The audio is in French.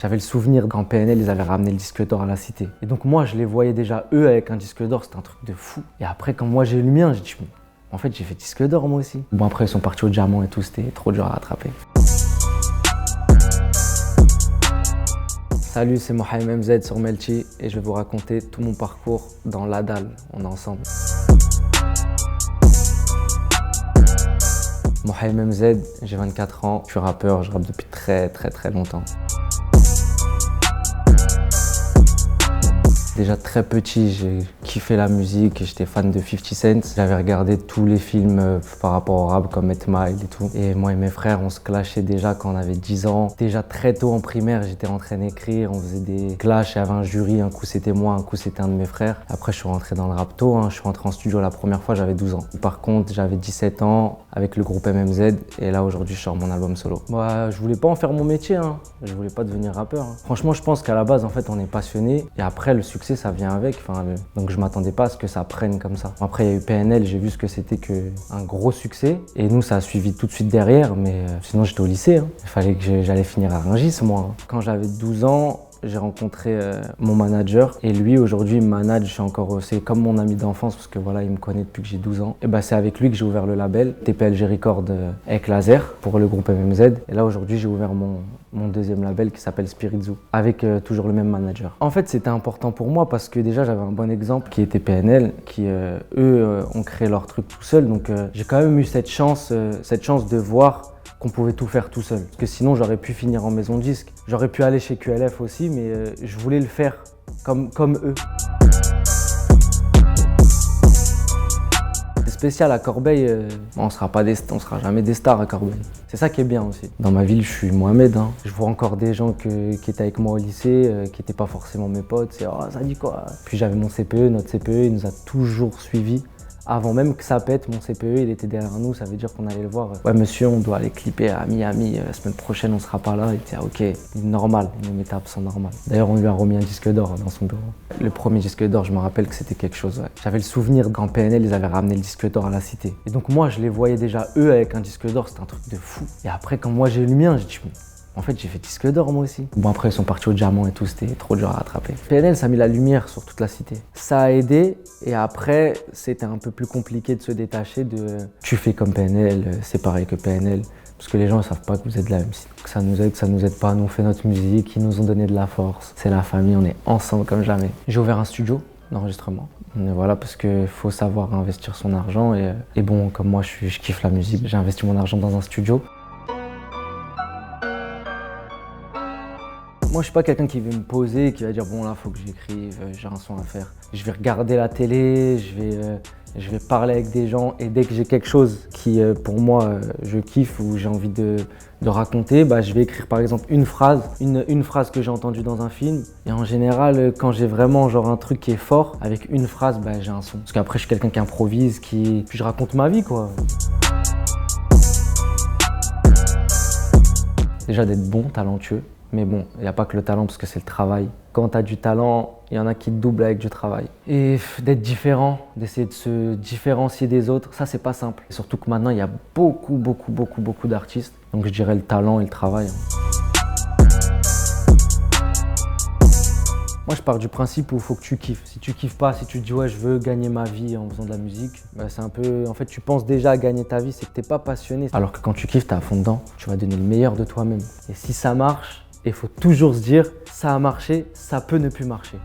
J'avais le souvenir quand PNL, ils avaient ramené le disque d'or à la Cité. Et donc moi, je les voyais déjà, eux, avec un disque d'or, c'était un truc de fou. Et après, quand moi j'ai eu le mien, j'ai dit, en fait, j'ai fait disque d'or moi aussi. Bon, après, ils sont partis au diamant et tout, c'était trop dur à rattraper. Salut, c'est Mohamed MZ sur Melchi et je vais vous raconter tout mon parcours dans La Dalle. On est ensemble. Mohamed MZ, j'ai 24 ans, je suis rappeur, je rappe depuis très longtemps. Déjà très petit, j'ai kiffé la musique et j'étais fan de 50 Cent. J'avais regardé tous les films par rapport au rap comme 8 Mile et tout. Et moi et mes frères, on se clashait déjà quand on avait 10 ans. Déjà très tôt en primaire, j'étais en train d'écrire, on faisait des clashs, il y avait un jury, un coup c'était moi, un coup c'était un de mes frères. Après je suis rentré dans le rap tôt, je suis rentré en studio la première fois, j'avais 12 ans. Par contre, j'avais 17 ans avec le groupe MMZ et là aujourd'hui je sors mon album solo. Moi, je voulais pas en faire mon métier, je voulais pas devenir rappeur. Franchement, je pense qu'à la base, en fait, on est passionné et après le succès ça vient avec, donc je m'attendais pas à ce que ça prenne comme ça. Après il y a eu PNL, j'ai vu ce que c'était qu'un gros succès et nous ça a suivi tout de suite derrière, mais sinon j'étais au lycée, il fallait que j'allais finir à Rungis moi. Quand j'avais 12 ans, j'ai rencontré mon manager et lui aujourd'hui il me manage, c'est comme mon ami d'enfance parce que voilà, il me connaît depuis que j'ai 12 ans. Et c'est avec lui que j'ai ouvert le label TPLG Record avec Laser pour le groupe MMZ. Et là aujourd'hui j'ai ouvert mon deuxième label qui s'appelle Spirit Zoo avec toujours le même manager. En fait c'était important pour moi parce que déjà j'avais un bon exemple qui était PNL qui eux ont créé leur truc tout seul, donc j'ai quand même eu cette chance de voir qu'on pouvait tout faire tout seul. Parce que sinon j'aurais pu finir en maison de disque. J'aurais pu aller chez QLF aussi, mais je voulais le faire comme eux. C'est spécial à Corbeil, on sera jamais des stars à Corbeil. C'est ça qui est bien aussi. Dans ma ville, je suis Mohamed. Je vois encore des gens qui étaient avec moi au lycée, qui n'étaient pas forcément mes potes. C'est « oh, ça dit quoi ?» Puis j'avais mon CPE, notre CPE, il nous a toujours suivis. Avant même que ça pète, mon CPE, il était derrière nous, ça veut dire qu'on allait le voir. Ouais monsieur, on doit aller clipper à Miami, la semaine prochaine on sera pas là. Il était ok, normal, nos étapes sont normales. D'ailleurs on lui a remis un disque d'or dans son bureau. Le premier disque d'or, je me rappelle que c'était quelque chose. J'avais le souvenir quand PNL, ils avaient ramené le disque d'or à la Cité. Et donc moi je les voyais déjà eux avec un disque d'or, c'était un truc de fou. Et après quand moi j'ai eu le mien, j'ai dit en fait, j'ai fait disque d'or moi aussi. Bon, après, ils sont partis au diamant et tout, c'était trop dur à rattraper. PNL, ça a mis la lumière sur toute la cité. Ça a aidé, et après, c'était un peu plus compliqué de se détacher de « tu fais comme PNL, c'est pareil que PNL ». Parce que les gens ne savent pas que vous êtes de la MC. Que ça nous aide, que ça nous aide pas. Nous, on fait notre musique, ils nous ont donné de la force. C'est la famille, on est ensemble comme jamais. J'ai ouvert un studio d'enregistrement. Voilà, parce qu'il faut savoir investir son argent. Et bon, comme moi, je kiffe la musique, j'ai investi mon argent dans un studio. Moi, je suis pas quelqu'un qui va me poser et qui va dire bon là, faut que j'écrive, j'ai un son à faire. Je vais regarder la télé, je vais parler avec des gens et dès que j'ai quelque chose qui, pour moi, je kiffe ou j'ai envie de raconter, je vais écrire par exemple une phrase que j'ai entendue dans un film. Et en général, quand j'ai vraiment genre un truc qui est fort, avec une phrase, j'ai un son. Parce qu'après, je suis quelqu'un qui improvise, puis je raconte ma vie quoi. Déjà d'être bon, talentueux. Mais bon, il n'y a pas que le talent parce que c'est le travail. Quand tu as du talent, il y en a qui te doublent avec du travail. Et d'être différent, d'essayer de se différencier des autres, ça c'est pas simple. Et surtout que maintenant, il y a beaucoup d'artistes. Donc je dirais le talent et le travail. Moi je pars du principe où il faut que tu kiffes. Si tu kiffes pas, si tu te dis ouais je veux gagner ma vie en faisant de la musique, c'est un peu, en fait tu penses déjà à gagner ta vie, c'est que t'es pas passionné. Alors que quand tu kiffes, t'es à fond dedans, tu vas donner le meilleur de toi-même. Et si ça marche, il faut toujours se dire ça a marché, ça peut ne plus marcher.